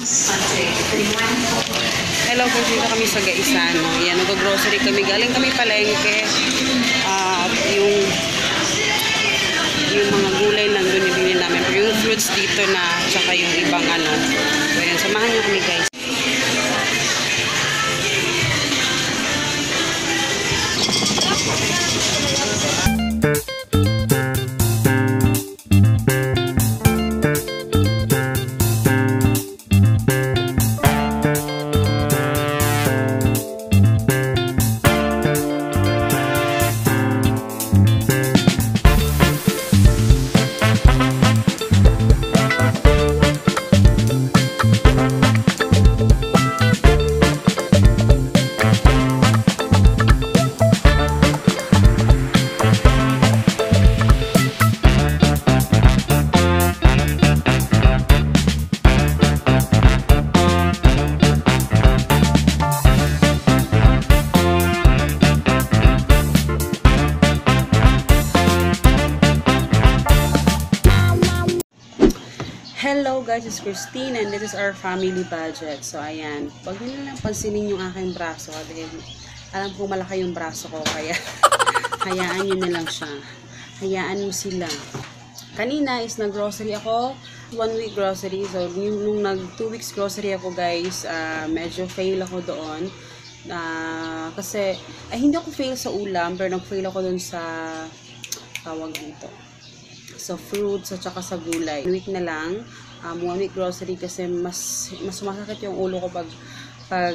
Hello guys, dito kami sa Gaisano. Yan, nag-grocery kami. Galing kami palengke. At yung mga gulay nandun yung bilhin namin. Pero yung fruits dito na, tsaka yung ibang ano. So yan, samahan nyo kami guys. Hello guys, it's Christine and this is our family budget. So ayan, pag nyo lang pansinin yung aking braso, dahil alam ko malaki yung braso ko, kaya hayaan nyo na lang siya. Hayaan mo sila. Kanina is nag-grocery ako, 1 week grocery. So nung nag 2 weeks grocery ako guys, medyo fail ako doon. Kasi hindi ako fail sa ulam, pero nag-fail ako doon sa tawag dito, sa fruits at saka sa gulay. 1 week na lang, 1 week grocery kasi mas sumasakit yung ulo ko pag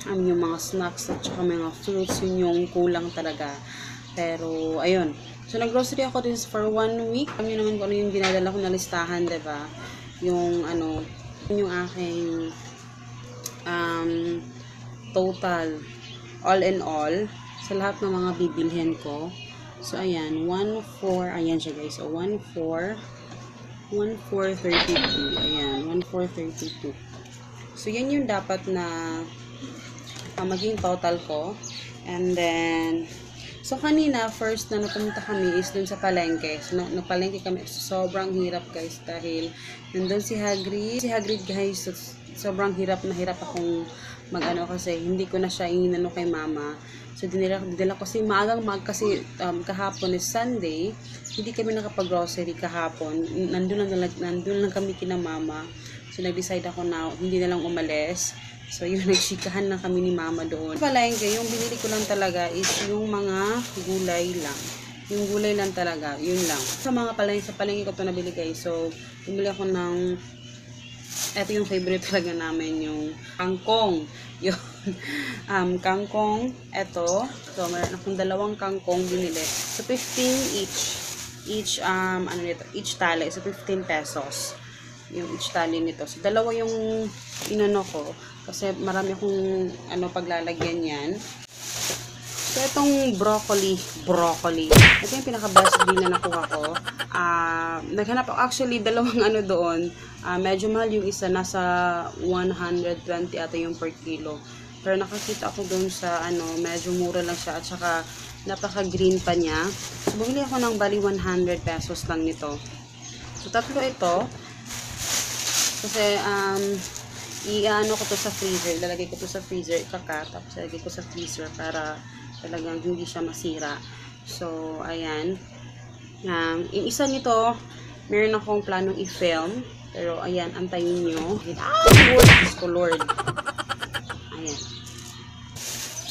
yung mga snacks at saka mga fruits, yun yung kulang talaga. Pero ayun, so nag-grocery ako din for 1 week. Kami naman kung ano yung dinadala ko na listahan, diba? Yung ano, yung aking total, all in all, sa lahat ng mga bibilhin ko. So, ayan, 1,400, ayan siya guys. So, 1,432. Ayan, 1,432. So, yan yung dapat na maging total ko. And then, so, kanina, first na napunta kami is dun sa palengke. So, napalengke kami. Sobrang hirap guys dahil nandun si Hagrid. Si Hagrid guys, sobrang hirap na hirap akong mag-ano kasi hindi ko na siya inano kay mama. So, dinala ko kasi maagang kasi kahapon is Sunday. Hindi kami nakapag-grocery kahapon. Nandun lang kami kina mama. So, nag-decide ako na hindi na lang umalis. So, yun, nagsikahan na kami ni mama doon. Palengke, yung binili ko lang talaga is yung mga gulay lang. Yung gulay lang talaga, yun lang. Sa palengke ko ito nabili guys. So, bumili ako ng, ito yung favorite talaga namin, yung kangkong. Yun. Kangkong, eto. So, meron akong 2 kangkong binili. So, 15 each tali. So, 15 pesos. Yung each tali nito. So, 2 yung inano ko. Kasi marami akong paglalagyan yan. So, itong broccoli. Ito yung pinaka-best deal na nakuha ko. Naghanap ako, actually, 2 doon. Medyo mahal yung isa, nasa 120 ata yung per kilo. Pero nakakita ako doon sa, medyo mura lang siya. At saka, napaka-green pa niya. So, bumili ako ng bali 100 pesos lang nito. So, 3 ito. Kasi, i-ano ko to sa freezer. Ilalagay ko to sa freezer, ikakat. Tapos, ilalagay ko sa freezer para talagang hindi siya masira. So, ayan. Yung isa nito, meron akong planong i-film. Pero, ayan, antayin nyo. Lord. Ayan.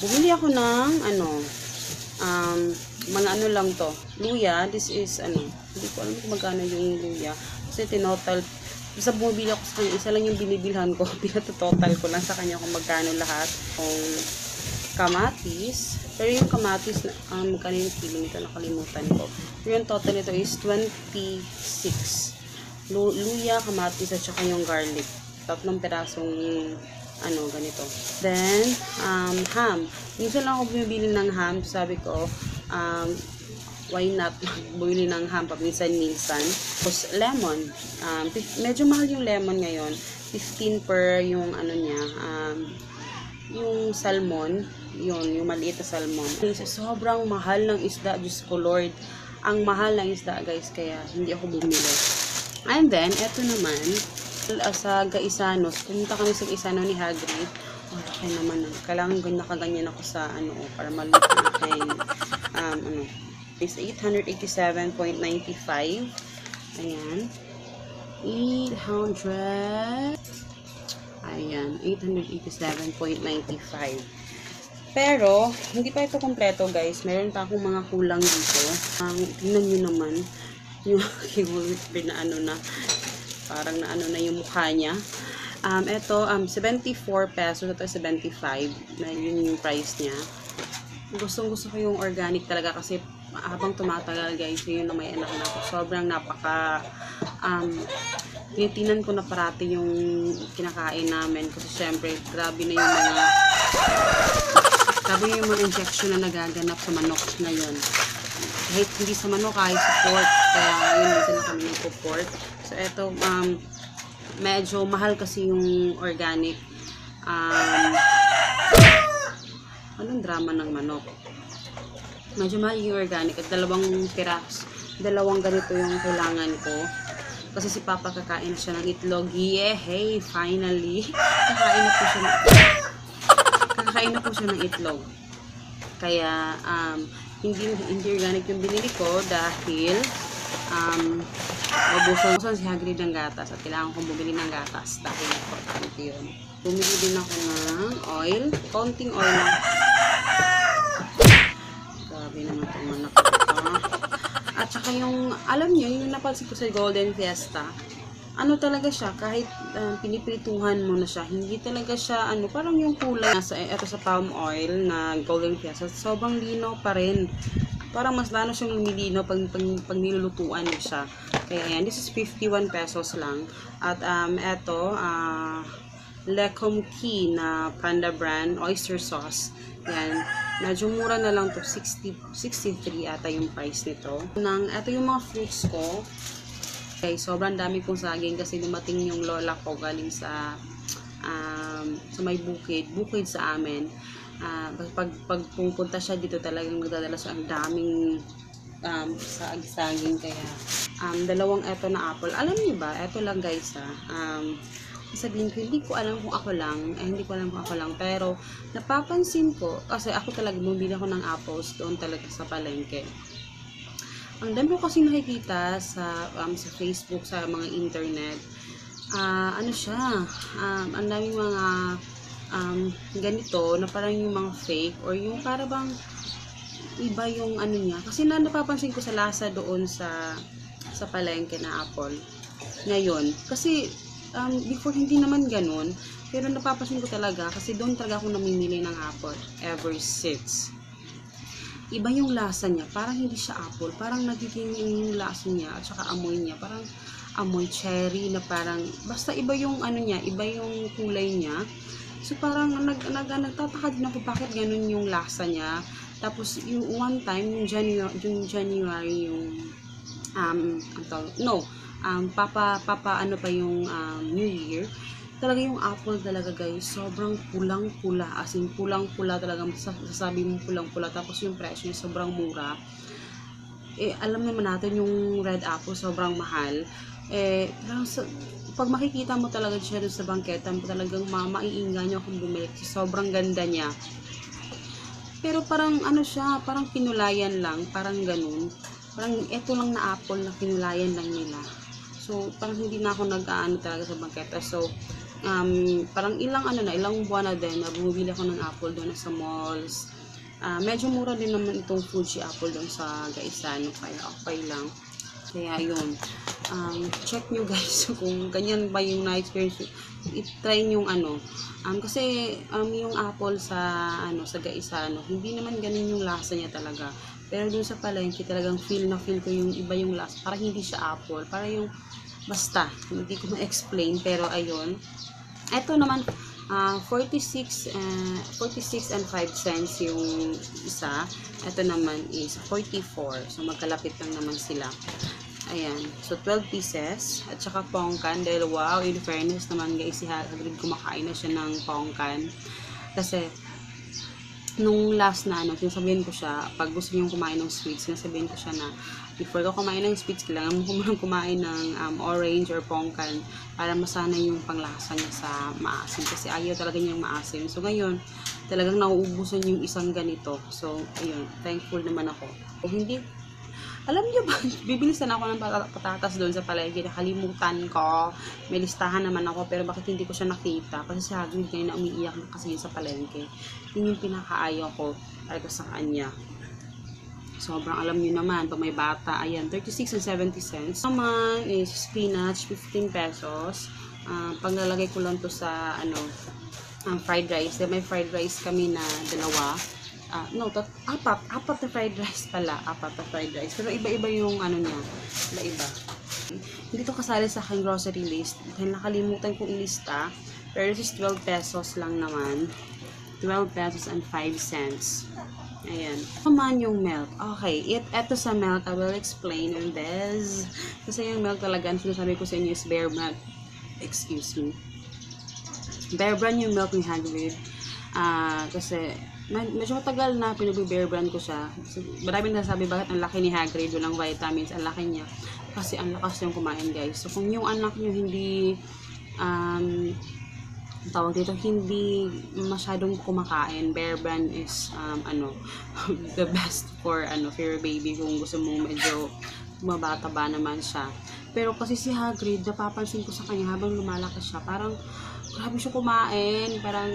Bumili ako ng, mga lang to. Luya. This is, hindi ko alam kung magkano yung luya. Kasi tinotal, basta bumibili ako sa kanya, isa lang yung binibilhan ko. Pinatototal ko lang sa kanya kung magkano lahat. Kung kamatis. Pero yung kamatis, magkano yung kilo nito, nakalimutan ko. Pero yung total nito is 26. Luya, kamatis, at saka yung garlic. 3 pirasong, ganito. Then, ham. Minsan lang ako bumibili ng ham. Sabi ko, why not bumili ng ham minsan-minsan. Tapos, lemon. Medyo mahal yung lemon ngayon. 15 per yung, yung salmon. Yung maliit na salmon. Sobrang mahal ng isda. Diyos ko Lord. Ang mahal ng isda guys. Kaya hindi ako bumili. And then, eto naman. Sa Gaisanos, pumunta kami sa Gaisano ni Hagrid. Okay naman, kailangan nakaganyan ako sa ano, para malit na aking is 887.95. Ayan. 800. Ayan, 887.95. Pero, hindi pa ito kompleto guys. Meron pa akong mga kulang dito. Tingnan nyo naman. Yung aking na ano na. Parang na ano na yung mukha niya. Ito, 74 pesos. Ito 75. Na yun yung price niya. Gustong gusto ko yung organic talaga kasi habang tumatagal guys, yun na may anak na ako. Sobrang napaka tinitinan ko na parati yung kinakain namin kasi syempre grabe na yung mga injection na nagaganap sa manok ngayon. Kahit hindi sa manok, kahit sa pork. Kaya yun, minsan na kami nagpo-pork. So, eto, medyo mahal kasi yung organic. Anong drama ng manok? Medyo mahal yung organic at dalawang ganito yung kailangan ko. Kasi si Papa kakain siya ng itlog. Hey, finally! Kakain na po siya ng itlog. Kaya, hindi organic yung binili ko dahil mabuson si Hagrid ng gatas at kailangan kong bumili ng gatas dahil importante yun. Bumili din ako ng oil. Konting oil lang. Grabe naman itong manak ko. At saka yung, alam nyo, yung napansin ko sa Golden Fiesta, ano talaga siya, kahit piniprituhan mo na siya, hindi talaga siya, parang yung kulay nasa, eto sa palm oil na Golden Fiesta, sobrang linaw pa rin. Parang mas lalo siyang lumilinaw pag nilulutuan mo siya. Kaya ayan, this is 51 pesos lang. At eto, Lecom Key na Panda brand, oyster sauce. Yan, medyo mura na lang to, 63 ata yung price nito. Eto yung mga fruits ko. Okay, sobrang dami kong saging kasi dumating yung lola ko galing sa may bukid sa amin. Pag pupunta siya dito talagang magdadala siya ang daming saging. Kaya dalawang eto na apple. Alam niyo ba, eto lang guys sabihin ko, hindi ko alam kung ako lang, pero napapansin ko, kasi ako talaga bumili ako ng apples doon talaga sa palengke. Ang dami ko kasi nakikita sa Facebook, sa mga internet, ang daming mga ganito na parang yung mga fake or yung para bang iba yung niya. Kasi napapansin ko sa lasa doon sa palengke na apple. Ngayon, kasi before hindi naman ganun, pero napapansin ko talaga kasi doon talaga ako namimili ng apple ever since. Iba yung lasa niya, parang hindi siya apple, parang nagiging yung lasa niya at saka amoy niya, parang amoy cherry na parang, basta iba yung niya, iba yung kulay niya. So parang nagtataka din ako bakit ganun yung lasa niya. Tapos yung one time, yung January yung, New Year, talaga yung apple talaga guys, sobrang pulang-pula, as in pulang-pula talaga, masasabi mo pulang-pula, tapos yung presyo niya sobrang mura. Alam naman natin yung red apple sobrang mahal. Pag makikita mo talaga siya doon sa bangketa, talagang maiinga niyo kung bumili, sobrang ganda niya. Pero parang siya, parang pinulayan lang, parang ganun. Parang eto lang na apple na pinulayan lang nila. So, parang hindi na ako nag-aano talaga sa bangketa. So, parang ilang buwan na din na bumibili ako ng apple doon sa malls. Medyo mura din naman itong Fuji apple doon sa Gaisano, kaya okay lang. Kaya yun, check nyo guys kung ganyan ba yung na-experience, i-try nyo kasi yung apple sa Gaisano, hindi naman ganun yung lasa niya talaga. Pero dun sa palengke talagang feel ko yung iba yung lasa, parang hindi siya apple, parang yung basta, hindi ko ma-explain, pero ayun. Ito naman, 46 and 5 cents yung isa. Ito naman is 44. So, magkalapit lang naman sila. Ayan. So, 12 pieces. At saka pongkan. Dahil wow, in fairness naman guys, si Hagrid kumakain na siya ng pongkan. Kasi, nung last na sinasabihin ko siya, pag gusto niyong kumain ng sweets, sinasabihin ko siya na, before ka kumain ng sweets, kailangan mo munang kumain ng orange or pongkan para masana yung panglasa niya sa maasim. Kasi ayaw talaga niyang maasim. So, ngayon, talagang nauubusan yung isang ganito. So, ayun, thankful naman ako. O hindi, alam niyo ba, bibilisan ako ng patatas doon sa palengke. Nakalimutan ko. May listahan naman ako, pero bakit hindi ko siya nakita? Kasi si Hagrid ngayon na umiiyak na kasi sa palengke. Yun yung pinakaayaw ko talaga sa kanya. Sobrang alam niyo naman, pag may bata, ayan, 36 and 70 cents. Naman is spinach, 15 pesos. Paglalagay ko lang to sa, fried rice. Then may fried rice kami na dalawa. Apat na fried rice pala. Apat na fried rice. Pero iba-iba yung niya. Iba-iba. Hindi to kasali sa aking grocery list. Dahil nakalimutan kong ilista. Pero this is 12 pesos lang naman. 12 pesos and 5 cents. Ayan. Naman yung milk. Okay. Eto sa milk, I will explain on this. Kasi yung milk talaga, ang sinasabi ko sa inyo is Bear Brand. Excuse me. Bear Brand yung milk ni Hagrid. Kasi medyo matagal na pinag-Bear Brand ko siya. Maraming nasabi bakit ang laki ni Hagrid, walang vitamins, ang laki niya. Kasi ang lakas yung kumain, guys. So kung yung anak niyo hindi tawag dito, hindi masyadong kumakain, Bear Brand is the best for your baby kung gusto mong medyo mabata-ba naman siya. Pero kasi si Hagrid, napapansin ko sa kanya habang lumalaki siya, parang grabe siya kumain, parang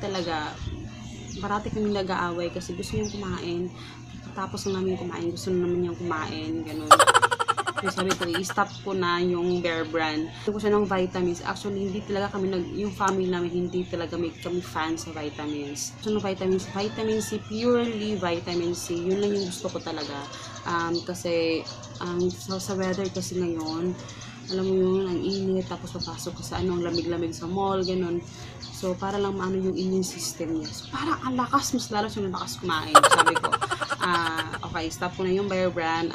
talaga, parati kami nag-aaway kasi gusto niyang kumain, tapos na namin kumain, gusto na naman niyang kumain, ganun. So, sabi ko, i-stop ko na yung Bear Brand. Gusto ko siya ng vitamins. Actually, hindi talaga kami, yung family namin, hindi talaga kami fans sa vitamins. So, ng vitamins, vitamin C, purely vitamin C, yun lang yung gusto ko talaga. Kasi, sa weather kasi ngayon, alam mo yun, ang init, tapos papasok ka sa ang lamig-lamig sa mall, ganun. So, para lang maano yung immune system niya. So, parang ang lakas, mas lalo siya lakas kumain. Sabi ko, okay, stop ko na yung Bear Brand.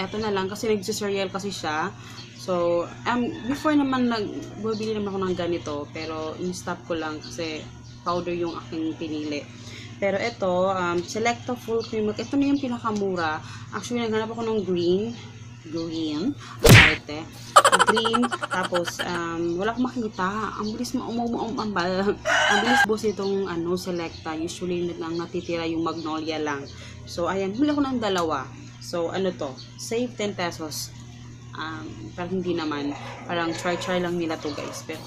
Eto na lang, kasi nagsicereal kasi siya. So, before naman, bumili naman ako ng ganito, pero in-stop ko lang kasi powder yung aking pinili. Pero ito, Selecta Full Cream Milk. Ito na yung pinakamura. Actually, naghanap ako ng green, green, tapos wala akong makita. Ang bilis ang bilis boss itong Selecta. Usually natitira yung Magnolia lang. So ayan, bili ako ng dalawa. So to, save 10 pesos. Parang hindi naman, parang try lang nila to, guys. Pero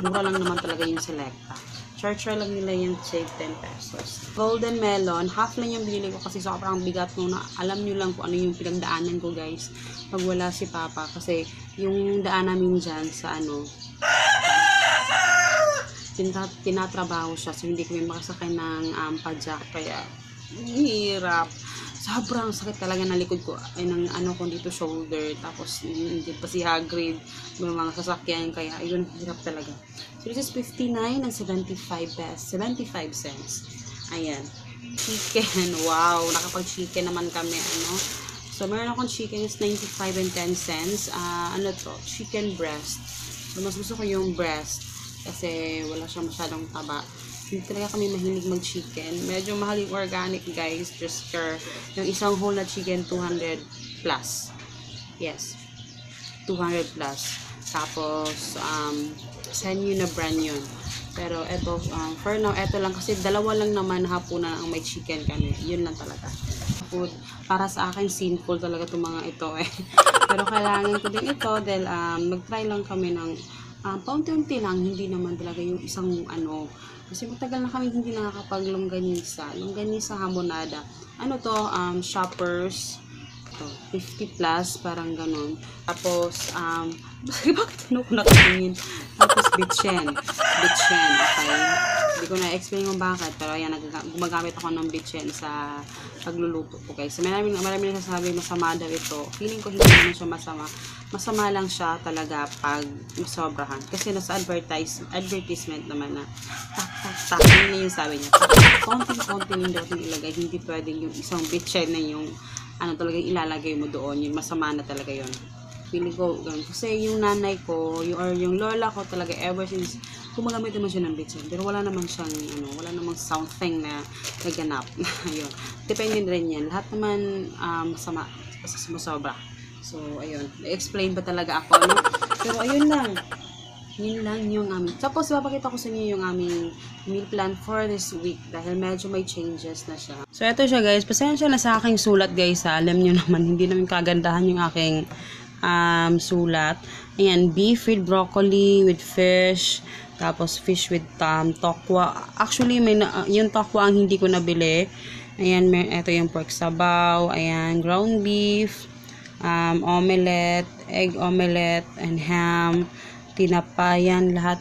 mura lang naman talaga yung Selecta. Try lang nila yung save 10 pesos. Golden melon, half lang yung binili ko kasi sobrang bigat nung alam nyo lang kung ano yung pinagdaanan ko, guys, pag wala si Papa. Kasi yung daan namin dyan sa tinatrabaho siya, so hindi kami makasakay ng padjak, kaya hirap. Sobrang sakit talaga ng likod ko, ay ng ko dito, shoulder, tapos hindi pa si Hagrid, may mga sasakyan, kaya yun, hirap talaga. So this is 59 and 75 cents. Ayan. Chicken, wow, nakapag-chicken naman kami, So meron akong chicken is 95 and 10 cents. Chicken breast. So, mas gusto ko yung breast kasi wala siyang masyadong taba. Hindi talaga kami mahilig mag-chicken. Medyo mahal yung organic, guys. Just for yung isang whole na chicken, 200 plus. Yes. 200 plus. Tapos, send you na brand yun. Pero, eto, for now, eto lang. Kasi dalawa lang naman hapunan ang may chicken kami. Yun lang talaga. Food. Para sa akin, sinful talaga itong mga ito eh. Pero kailangan ko din ito dahil mag-try lang kami ng paunti-unti lang. Hindi naman talaga yung isang kasi matagal na kami hindi nakakapag-longganisa. Longganisa hamonada. Shoppers. Ito, 50 plus, parang ganun. Tapos, bakit ko nakatingin? Tapos, bitchen. Okay. Hindi ko na-explain kung bakit. Pero, ayan, gumagamit ako ng bitchen sa pagluluto ko, guys. Marami nagsasabi masama daw ito. Feeling ko hindi naman siya masama. Masama lang siya talaga pag sobrahan. Kasi nasa advertisement naman na tak, yun na yung sabi niya. Konting-konti yung daw ilagay. Hindi pwedeng yung isang bitchen na yung talagang ilalagay mo doon. Yung masama na talaga yun. Feeling ko, ganun. Kasi yung nanay ko, yung lola ko talaga ever since gumagamit naman siya ng bitchin. Pero wala naman siyang, wala namang something na naganap. Ayun. Depende rin yan. Lahat naman masama, sumasobra. So, ayun. I-explain ba talaga ako, no? Pero ayun lang. Yun lang yung aming. Tapos, papakita ko sa inyo yung aming meal plan for this week dahil medyo may changes na siya. So, eto siya guys. Pasensya na sa aking sulat guys. Alam nyo naman, hindi namin kagandahan yung aking sulat. Ayan, beef with broccoli, with fish. Tapos, fish with tokwa. Actually, yung tokwa ang hindi ko nabili. Ayan, eto yung pork sabaw. Ayan, ground beef. Omelette, egg omelette, and ham. Tinapayan, lahat.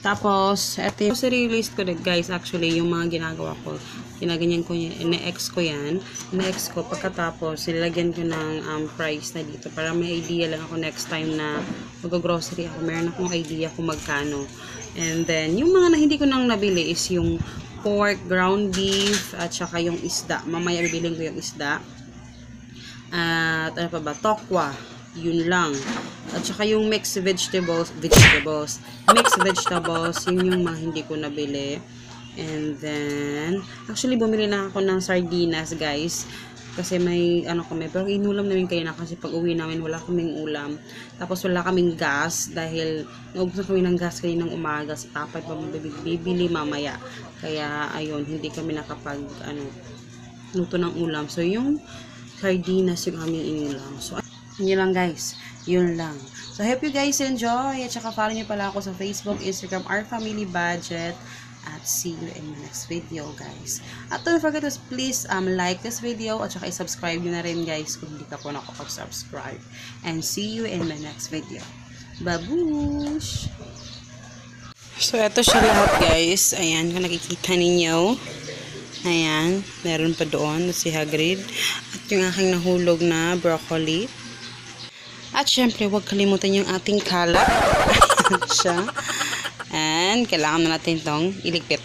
Tapos, ito yung grocery list ko guys, actually, yung mga ginagawa ko. Ginaganyan ko yan, ina-ex ko yan. Ina-ex ko, pagkatapos, nilagyan ko ng price na dito para may idea lang ako next time na mag-grocery ako. Meron akong idea kung magkano. And then, yung mga na hindi ko nang nabili is yung pork, ground beef, at saka yung isda. Mamaya bibiling ko yung isda. At ano pa ba? Tokwa. Yun lang. At saka yung mixed vegetables, mixed vegetables, yun yung mga hindi ko nabili. And then, actually, bumili na ako ng sardinas, guys. Kasi may, kami, pero inulam namin kayo na kasi pag uwi namin, wala kaming ulam. Tapos, wala kaming gas dahil naubos na kami ng gas kaninang umaga sa tapay pa bibili mamaya. Kaya, ayun, hindi kami nakapag, luto ng ulam. So, yung sardinas yung aming inulam. So, yun lang guys. Yun lang. So, I hope you guys enjoy. At saka follow nyo pala ako sa Facebook, Instagram, Our Family Budget. At see you in my next video, guys. At don't forget to please like this video. At saka i-subscribe nyo na rin, guys, kung hindi ka po nakapag-subscribe. And see you in my next video. Babush! So, eto siya lahat, guys. Ayan, kung nakikita ninyo. Ayan, meron pa doon si Hagrid. At yung aking nahulog na broccoli. At syempre, huwag kalimutan yung ating kalat. Ayan siya. And kailangan na natin itong iligpit.